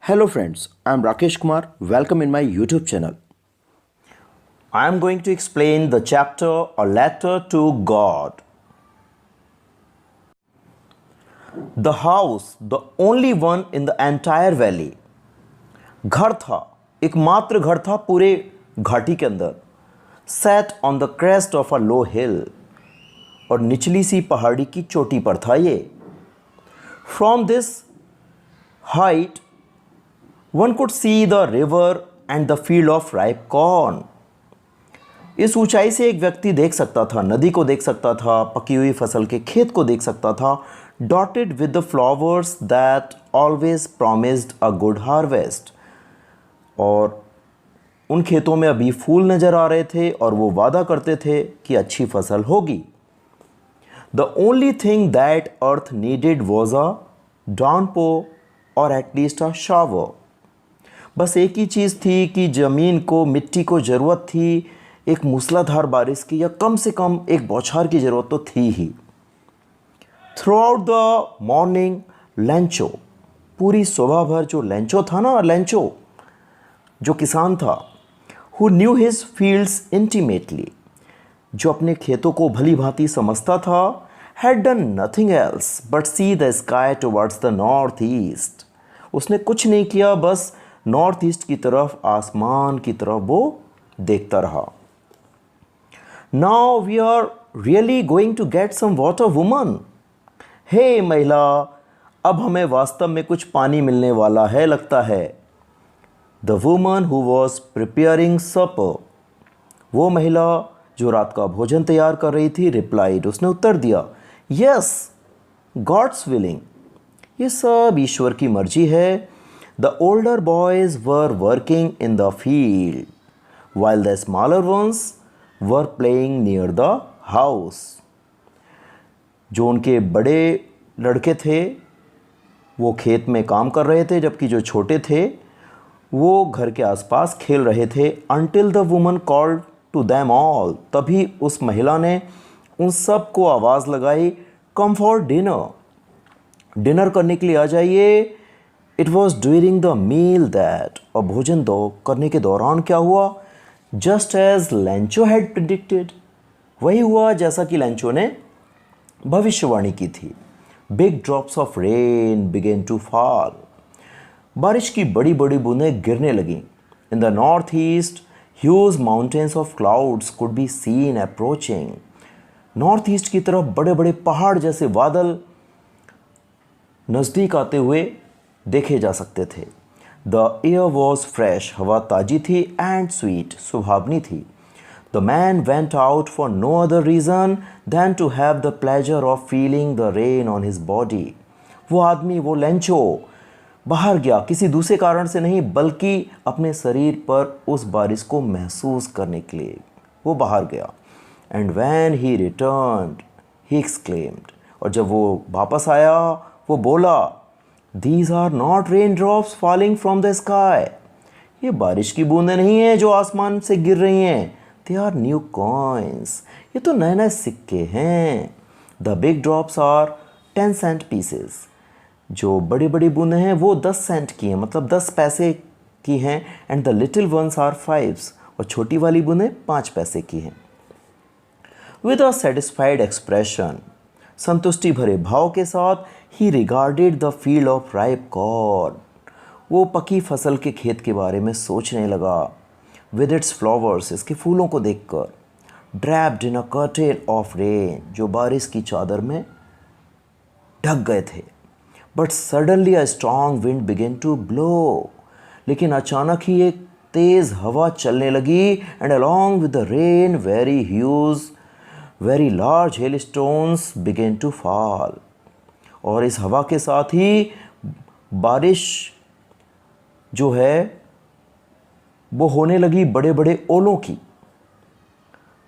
Hello friends, I am Rakesh Kumar. Welcome in my YouTube channel. I am going to explain the chapter A Letter to God. The house, the only one in the entire valley. घर था, एकमात्र घर था पूरे घाटी के अंदर. Sat on the crest of a low hill. और निचली सी पहाड़ी की चोटी पर था ये. From this height, one could see the river and the field of ripe corn. इस ऊंचाई से एक व्यक्ति देख सकता था, नदी को देख सकता था, पकी हुई फसल के खेत को देख सकता था, dotted with the flowers that always promised a good harvest. और उन खेतों में अभी फूल नजर आ रहे थे और वो वादा करते थे कि अच्छी फसल होगी. The only thing that earth needed was a downpour or at least a shower. बस एक ही चीज़ थी कि ज़मीन को, मिट्टी को ज़रूरत थी एक मूसलाधार बारिश की, या कम से कम एक बौछार की ज़रूरत तो थी ही. Throughout the morning Lencho, पूरी सुबह भर जो लेंचो था ना, लेंचो जो किसान था, who knew his fields intimately, जो अपने खेतों को भली भांति समझता था, had done nothing else but see the sky towards the north east. उसने कुछ नहीं किया, बस नॉर्थ ईस्ट की तरफ, आसमान की तरफ वो देखता रहा. Now we are really going to get some water woman. हे महिला, अब हमें वास्तव में कुछ पानी मिलने वाला है लगता है. The woman who was preparing supper, वो महिला जो रात का भोजन तैयार कर रही थी, रिप्लाइड, उसने उत्तर दिया, यस, गॉड्स विलिंग, ये सब ईश्वर की मर्जी है. The older boys were working in the field, while the smaller ones were playing near the house. जो उनके बड़े लड़के थे वो खेत में काम कर रहे थे, जबकि जो छोटे थे वो घर के आसपास खेल रहे थे. Until the woman called to them all, तभी उस महिला ने उन सब को आवाज़ लगाई, come for dinner, डिनर करने के लिए आ जाइए. It was during the meal that, और भोजन दो करने के दौरान क्या हुआ, just as Lencho had predicted, वही हुआ जैसा कि लेंचो ने भविष्यवाणी की थी. Big drops of rain began to fall, बारिश की बड़ी बड़ी बूंदें गिरने लगीं. In the north east huge mountains of clouds could be seen approaching, north east की तरफ बड़े बड़े पहाड़ जैसे बादल नज़दीक आते हुए देखे जा सकते थे. द एयर वॉज फ्रेश, हवा ताजी थी, एंड स्वीट, सुहावनी थी. The man went out for no other reason than to have the pleasure of feeling the rain on his body. वो आदमी, वो लेंचो बाहर गया किसी दूसरे कारण से नहीं, बल्कि अपने शरीर पर उस बारिश को महसूस करने के लिए वो बाहर गया. And when he returned he exclaimed, और जब वो वापस आया वो बोला, These are not raindrops falling from the sky. ये बारिश की बूंदें नहीं हैं जो आसमान से गिर रही हैं. They are new coins. ये तो नए नए सिक्के हैं. The big drops are 10 cent pieces. जो बड़ी बड़ी बूंदें हैं वो 10 सेंट की हैं, मतलब 10 पैसे की हैं. And the little ones are 5s. और छोटी वाली बूंदें 5 पैसे की हैं. With a satisfied expression, संतुष्टि भरे भाव के साथ, ही regarded the field of ripe corn, वो पकी फसल के खेत के बारे में सोचने लगा. विद इट्स फ्लावर्स, इसके फूलों को देखकर, draped in a curtain of rain, जो बारिश की चादर में ढक गए थे. But suddenly a strong wind began to blow, लेकिन अचानक ही एक तेज़ हवा चलने लगी. And along with the rain very large hail stones began to fall, और इस हवा के साथ ही बारिश जो है वो होने लगी बड़े बड़े ओलों की.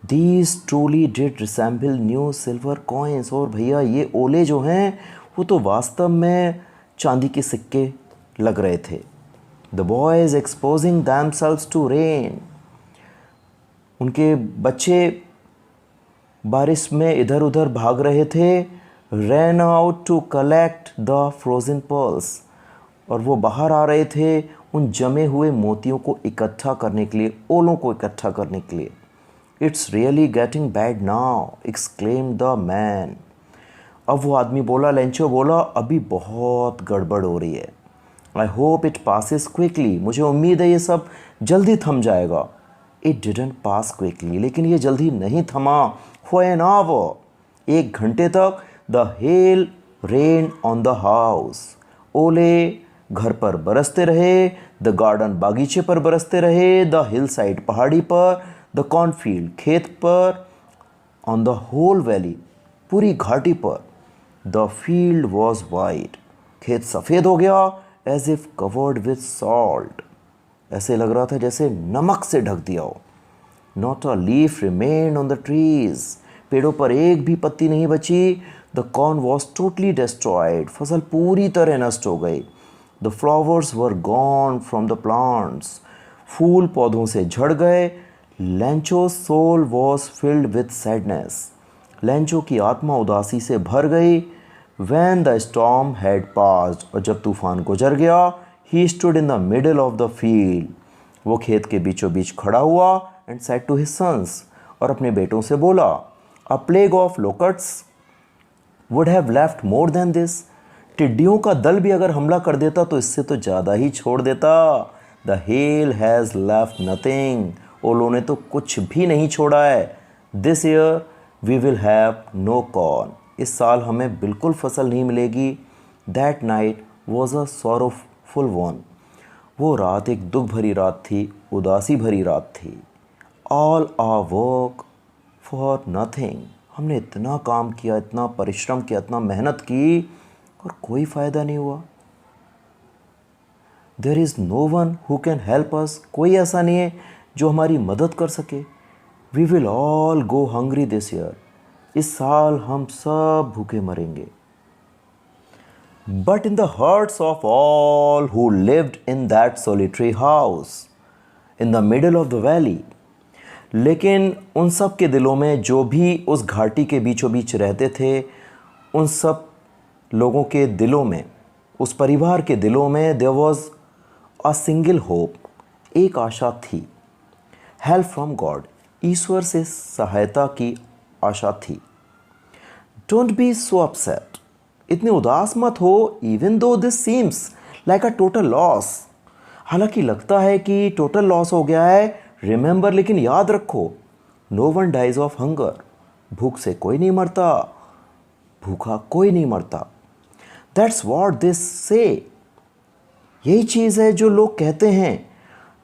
These truly did resemble new silver coins, और भैया ये ओले जो हैं वो तो वास्तव में चांदी के सिक्के लग रहे थे. The boys exposing themselves to rain, उनके बच्चे बारिश में इधर उधर भाग रहे थे. ran out to collect the frozen pearls, और वो बाहर आ रहे थे उन जमे हुए मोतियों को इकट्ठा करने के लिए, ओलों को इकट्ठा करने के लिए। It's really getting bad now, exclaimed the man. अब वो आदमी बोला, लेंचो बोला, अभी बहुत गड़बड़ हो रही है। I hope it passes quickly, मुझे उम्मीद है ये सब जल्दी थम जाएगा। इट डिडंट पास क्विकली, लेकिन ये जल्दी नहीं थमा। फॉर एन आवर, 1 घंटे तक the hell rain on the house, ओले घर पर बरसते रहे, द गार्डन बागीचे पर बरसते रहे, द हिल साइड पहाड़ी पर, द कॉर्नफील्ड खेत पर, ऑन द होल वैली पूरी घाटी पर। द फील्ड वॉज वाइट, खेत सफ़ेद हो गया, as if covered with salt, ऐसे लग रहा था जैसे नमक से ढक दिया हो। Not a leaf remained on the trees, पेड़ों पर एक भी पत्ती नहीं बची। The corn was totally destroyed, फसल पूरी तरह नष्ट हो गई। The flowers were gone from the plants, फूल पौधों से झड़ गए। Lencho's soul was filled with sadness, Lencho की आत्मा उदासी से भर गई। When the storm had passed, और जब तूफान गुजर गया, he stood in the middle of the field, वो खेत के बीचों बीच खड़ा हुआ, and said to his sons, और अपने बेटों से बोला, a plague of locusts would have left more than this, टिड्डियों का दल भी अगर हमला कर देता तो इससे तो ज़्यादा ही छोड़ देता। The hail has left nothing, ओलों ने तो कुछ भी नहीं छोड़ा है। This year we will have no corn, इस साल हमें बिल्कुल फसल नहीं मिलेगी। That night was a sorrowful one, वो रात एक दुख भरी रात थी, उदासी भरी रात थी। All our work for nothing, हमने इतना काम किया, इतना परिश्रम किया, इतना मेहनत की और कोई फ़ायदा नहीं हुआ। There is no one who can help us, कोई ऐसा नहीं है जो हमारी मदद कर सके। We will all go hungry this year, इस साल हम सब भूखे मरेंगे। But in the hearts of all who lived in that solitary house in the middle of the valley, लेकिन उन सब के दिलों में जो भी उस घाटी के बीचों बीच रहते थे, उन सब लोगों के दिलों में, उस परिवार के दिलों में there was a single hope, एक आशा थी। हेल्प फ्रॉम गॉड, ईश्वर से सहायता की आशा थी। डोंट बी सो अपसेट, इतने उदास मत हो। Even though this seems like a total loss, हालांकि लगता है कि टोटल लॉस हो गया है। रिमेंबर, लेकिन याद रखो, no one dies of hunger, भूख से कोई नहीं मरता, भूखा कोई नहीं मरता। दैट्स वॉट दिस से, यही चीज़ है जो लोग कहते हैं,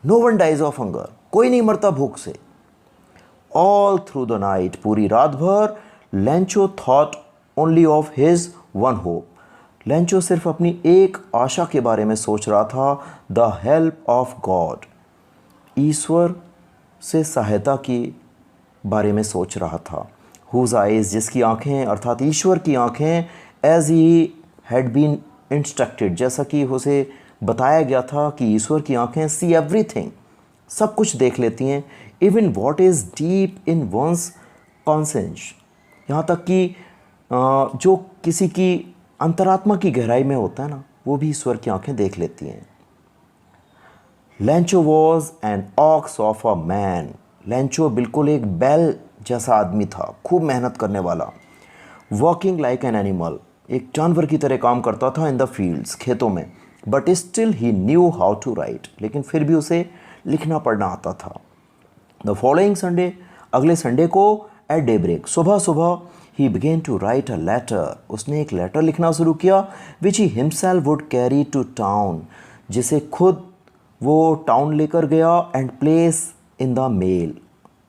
no one dies of hunger, कोई नहीं मरता भूख से। ऑल थ्रू द नाइट, पूरी रात भर, Lencho thought only of his one hope, Lencho सिर्फ अपनी एक आशा के बारे में सोच रहा था, द हेल्प ऑफ गॉड, ईश्वर से सहायता के बारे में सोच रहा था। हुज आइज, जिसकी आंखें, अर्थात ईश्वर की आंखें, as he had been instructed, जैसा कि उसे बताया गया था कि ईश्वर की आंखें सी एवरीथिंग, सब कुछ देख लेती हैं। Even what is deep in one's conscience, यहाँ तक कि जो किसी की अंतरात्मा की गहराई में होता है ना, वो भी ईश्वर की आंखें देख लेती हैं। Lencho was an ox of a man, Lencho बिल्कुल एक बैल जैसा आदमी था, खूब मेहनत करने वाला। वर्किंग लाइक एन एनिमल, एक जानवर की तरह काम करता था इन द फील्ड्स, खेतों में। But still he knew how to write, लेकिन फिर भी उसे लिखना पढ़ना आता था। द फॉलोइंग संडे, अगले संडे को, एट डे ब्रेक, सुबह सुबह, he began to write a letter, उसने एक लेटर लिखना शुरू किया, which he himself would carry to town, जिसे खुद वो टाउन लेकर गया, and placed in the mail,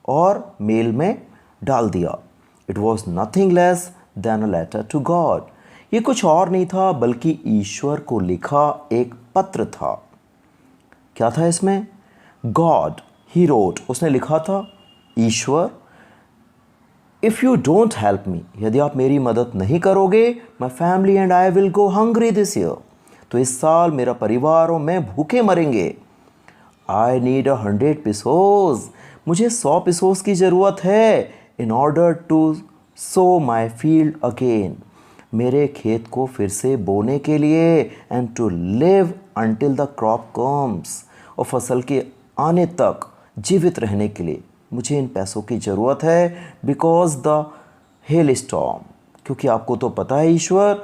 और मेल में डाल दिया। It was nothing less then a letter to God, ये कुछ और नहीं था बल्कि ईश्वर को लिखा एक पत्र था। क्या था इसमें? गॉड ही रोट, उसने लिखा था, ईश्वर, if you don't help me, यदि आप मेरी मदद नहीं करोगे, my family and I will go hungry this year, तो इस साल मेरा परिवार और मैं भूखे मरेंगे। आई नीड 100 पिसोस, मुझे 100 पिसोस की ज़रूरत है, in order to sow my field again, मेरे खेत को फिर से बोने के लिए, and to live until the crop comes, और फसल के आने तक जीवित रहने के लिए मुझे इन पैसों की ज़रूरत है, बिकॉज द हेल स्टॉर्म, क्योंकि आपको तो पता है ईश्वर,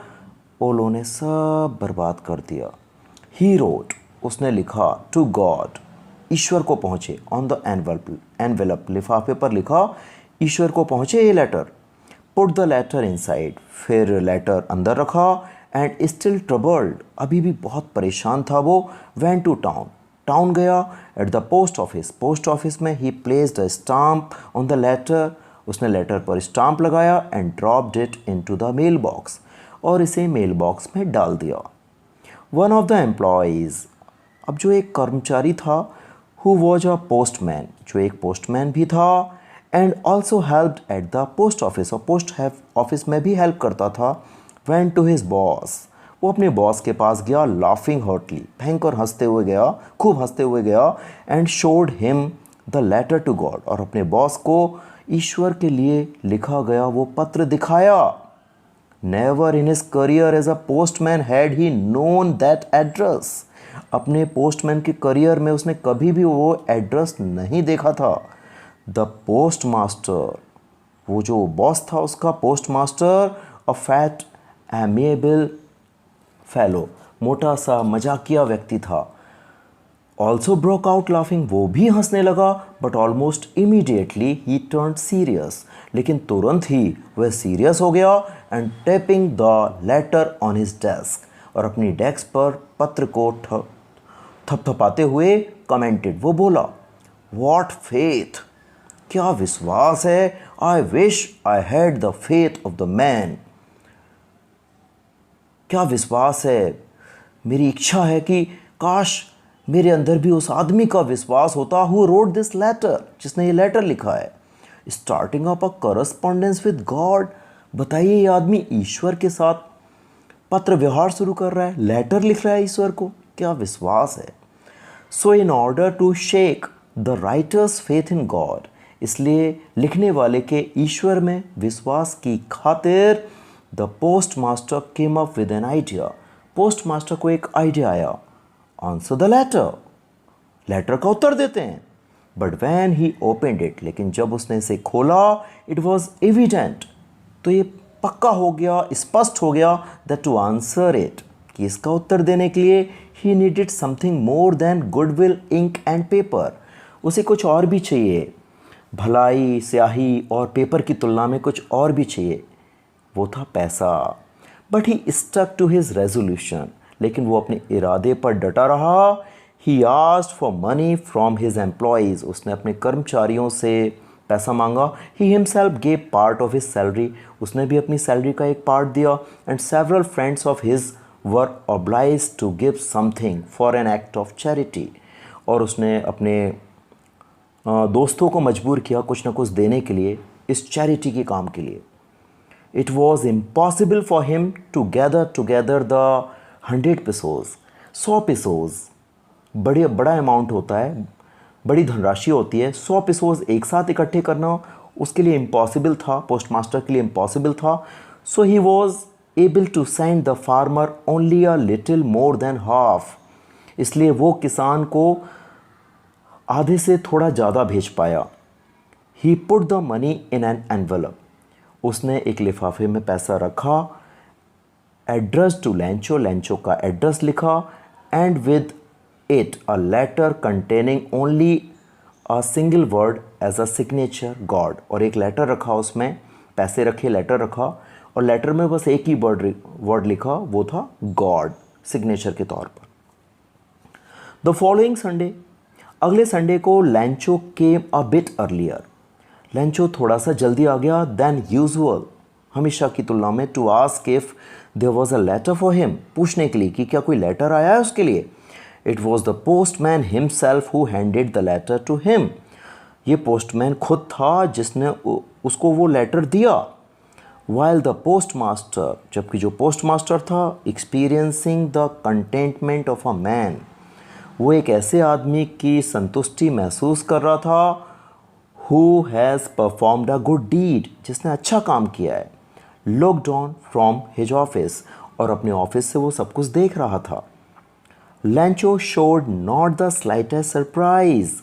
ओलों ने सब बर्बाद कर दिया। ही रोट, उसने लिखा, टू गॉड, ईश्वर को पहुँचे, ऑन द एनवेलप, लिफाफे पर लिखा, ईश्वर को पहुँचे ये letter. Put the letter inside, फिर लेटर अंदर रखा, एंड स्टिल ट्रबल्ड, अभी भी बहुत परेशान था वो, वेंट टू टाउन, टाउन गया, at the post office, post office में he placed a stamp on the letter, उसने लेटर पर स्टाम्प लगाया, and dropped it into the mail box, और इसे मेल बॉक्स में डाल दिया। वन ऑफ द एम्प्लॉयज़, अब जो एक कर्मचारी था, हु वॉज अ पोस्टमैन, जो एक पोस्टमैन भी था, and also helped eight the post office, और पोस्ट ऑफिस में भी हेल्प करता था, वेंट टू हिज बॉस, वो अपने बॉस के पास गया, लाफिंग हॉटली, भयंकर हंसते हुए गया, खूब हंसते हुए गया, and showed him the letter to God, और अपने बॉस को ईश्वर के लिए लिखा गया वो पत्र दिखाया। Never in his career as a postman had he known that address, अपने पोस्टमैन के करियर में उसने कभी भी वो एड्रेस नहीं देखा था। द पोस्ट मास्टर, वो जो बॉस था उसका, post master, a fat amiable fellow, मोटा सा मजाकिया व्यक्ति था, ऑल्सो ब्रोक आउट लाफिंग, वो भी हंसने लगा, but almost immediately he turn serious, लेकिन तुरंत ही वह सीरियस हो गया, and tapping the letter on his desk, और अपनी डेस्क पर पत्र को थपथपाते हुए कमेंटेड, वो बोला, व्हाट फेथ, क्या विश्वास है, I wish I had the faith of the man, क्या विश्वास है, मेरी इच्छा है कि काश मेरे अंदर भी उस आदमी का विश्वास होता, हु रोट दिस लेटर, जिसने ये लेटर लिखा है। Starting up a correspondence with God, बताइए ये आदमी ईश्वर के साथ पत्र व्यवहार शुरू कर रहा है, लेटर लिख रहा है ईश्वर को, क्या विश्वास है। So in order to shake the writer's faith in God, इसलिए लिखने वाले के ईश्वर में विश्वास की खातिर the post master came up with an idea, post master को एक आइडिया आया, आंसर द लेटर, लेटर का उत्तर देते हैं। But when he opened it, लेकिन जब उसने इसे खोला, इट वॉज एविडेंट, तो ये पक्का हो गया, स्पष्ट हो गया, दैट टू आंसर इट, कि इसका उत्तर देने के लिए he needed something more than goodwill, ink and paper, उसे कुछ और भी चाहिए, भलाई, स्याही और पेपर की तुलना में कुछ और भी चाहिए, वो था पैसा। But he stuck to his resolution, लेकिन वो अपने इरादे पर डटा रहा। He asked for money from his employees, उसने अपने कर्मचारियों से पैसा मांगा। He himself gave part of his salary, उसने भी अपनी सैलरी का एक पार्ट दिया। And several friends of his were obliged to give something for an act of charity, और उसने अपने दोस्तों को मजबूर किया कुछ ना कुछ देने के लिए, इस चैरिटी के काम के लिए। It was impossible for him to gather together the 100 pesos, 100 pesos बड़ा अमाउंट होता है, बड़ी धनराशि होती है। 100 pesos एक साथ इकट्ठे करना उसके लिए इम्पॉसिबल था, पोस्ट मास्टर के लिए इम्पॉसिबल था। So he was able to send the farmer only a little more than half, इसलिए वो किसान को आधे से थोड़ा ज़्यादा भेज पाया। He put the money in an envelope, उसने एक लिफाफे में पैसा रखा, एड्रेस टू लेंचो, लेंचो का एड्रेस लिखा, and with it a letter containing only a single word as a signature God, और एक लेटर रखा, उसमें पैसे रखे, लेटर रखा, और लेटर में बस एक ही वर्ड लिखा, वो था गॉड, सिग्नेचर के तौर पर। द फॉलोइंग संडे, अगले संडे को Lencho came a bit earlier, Lencho थोड़ा सा जल्दी आ गया देन यूजुअल, हमेशा की तुलना में, to ask if there was a letter for him, पूछने के लिए कि क्या कोई लेटर आया है उसके लिए। It was the postman himself who handed the letter to him, ये पोस्टमैन खुद था जिसने उसको वो लेटर दिया। वाइल द पोस्ट मास्टर, जबकि जो पोस्ट मास्टर था, experiencing the containment of a man, वो एक ऐसे आदमी की संतुष्टि महसूस कर रहा था, who has performed a good deed, जिसने अच्छा काम किया है। Looked on from his office, और अपने ऑफिस से वो सब कुछ देख रहा था। लैंचो showed not the slightest surprise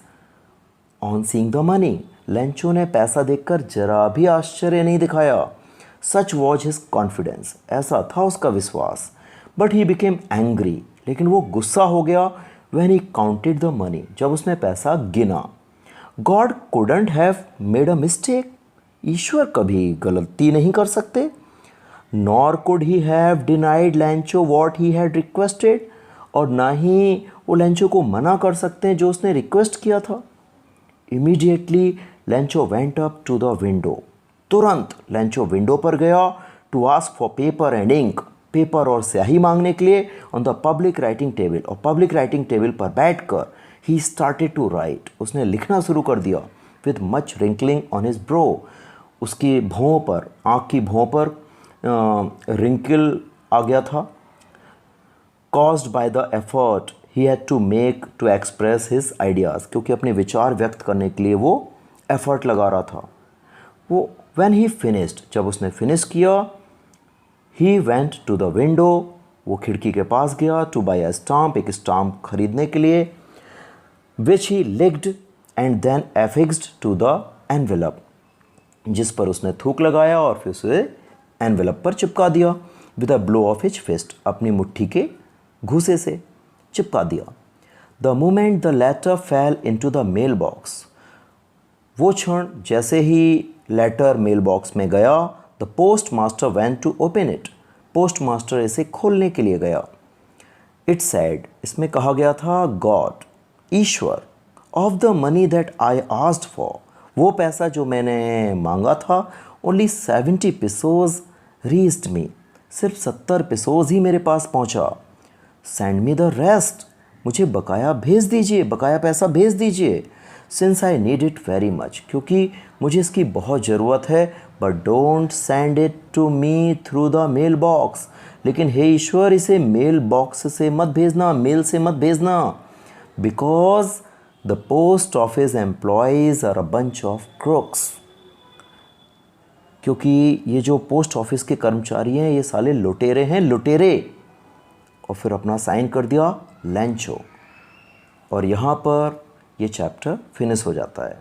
on seeing the money. लैंचो ने पैसा देखकर जरा भी आश्चर्य नहीं दिखाया। सच वॉज हिज कॉन्फिडेंस, ऐसा था उसका विश्वास। बट ही बिकेम एंग्री, लेकिन वो गुस्सा हो गया when he counted the money, जब उसने पैसा गिना। God couldn't have made a mistake, ईश्वर कभी गलती नहीं कर सकते। Nor could he have denied Lencho what he had requested, और ना ही वो लैंचो को मना कर सकते हैं जो उसने रिक्वेस्ट किया था। Immediately Lencho went up to the window, तुरंत लैंचो विंडो पर गया to ask for paper and ink, paper और स्याही मांगने के लिए on the public writing table, और पब्लिक राइटिंग टेबल पर बैठकर ही स्टार्टेड टू राइट, उसने लिखना शुरू कर दिया। With much wrinkling on his bro, उसकी भौं पर, आँख की भौं पर रिंकल आ गया था। Caused by the effort he had to make to express his ideas, क्योंकि अपने विचार व्यक्त करने के लिए वो एफर्ट लगा रहा था। वो व्हेन ही फिनिश्ड, जब उसने फिनिश किया, he went to the window, वो खिड़की के पास गया टू बाय अ स्टाम्प, एक स्टाम्प खरीदने के लिए, which he licked and then affixed to the envelope, जिस पर उसने थूक लगाया और फिर उसे एनवेलप पर चिपका दिया। With a blow of his fist, अपनी मुट्ठी के घूसे से चिपका दिया। The moment the letter fell into the mail box, वो क्षण जैसे ही लेटर मेल बॉक्स में गया, the post master went to open it, postmaster इसे खोलने के लिए गया। इट सेड, इसमें कहा गया था, God, Ishwar, of the money that I asked for, वो पैसा जो मैंने मांगा था, ओनली 70 pesos रीच्ड मी, सिर्फ 70 pesos ही मेरे पास पहुंचा। सेंड मी द रेस्ट, मुझे बकाया भेज दीजिए, बकाया पैसा भेज दीजिए। Since I need it very much, क्योंकि मुझे इसकी बहुत ज़रूरत है। But don't send it to me through the mail box, लेकिन हे ईश्वर, इसे मेल बॉक्स से मत भेजना, मेल से मत भेजना। Because the post office employees are a bunch of crooks, क्योंकि ये जो पोस्ट ऑफिस के कर्मचारी हैं ये साले लुटेरे हैं, लुटेरे। और फिर अपना साइन कर दिया लैंचो, और यहाँ पर ये चैप्टर फिनिश हो जाता है।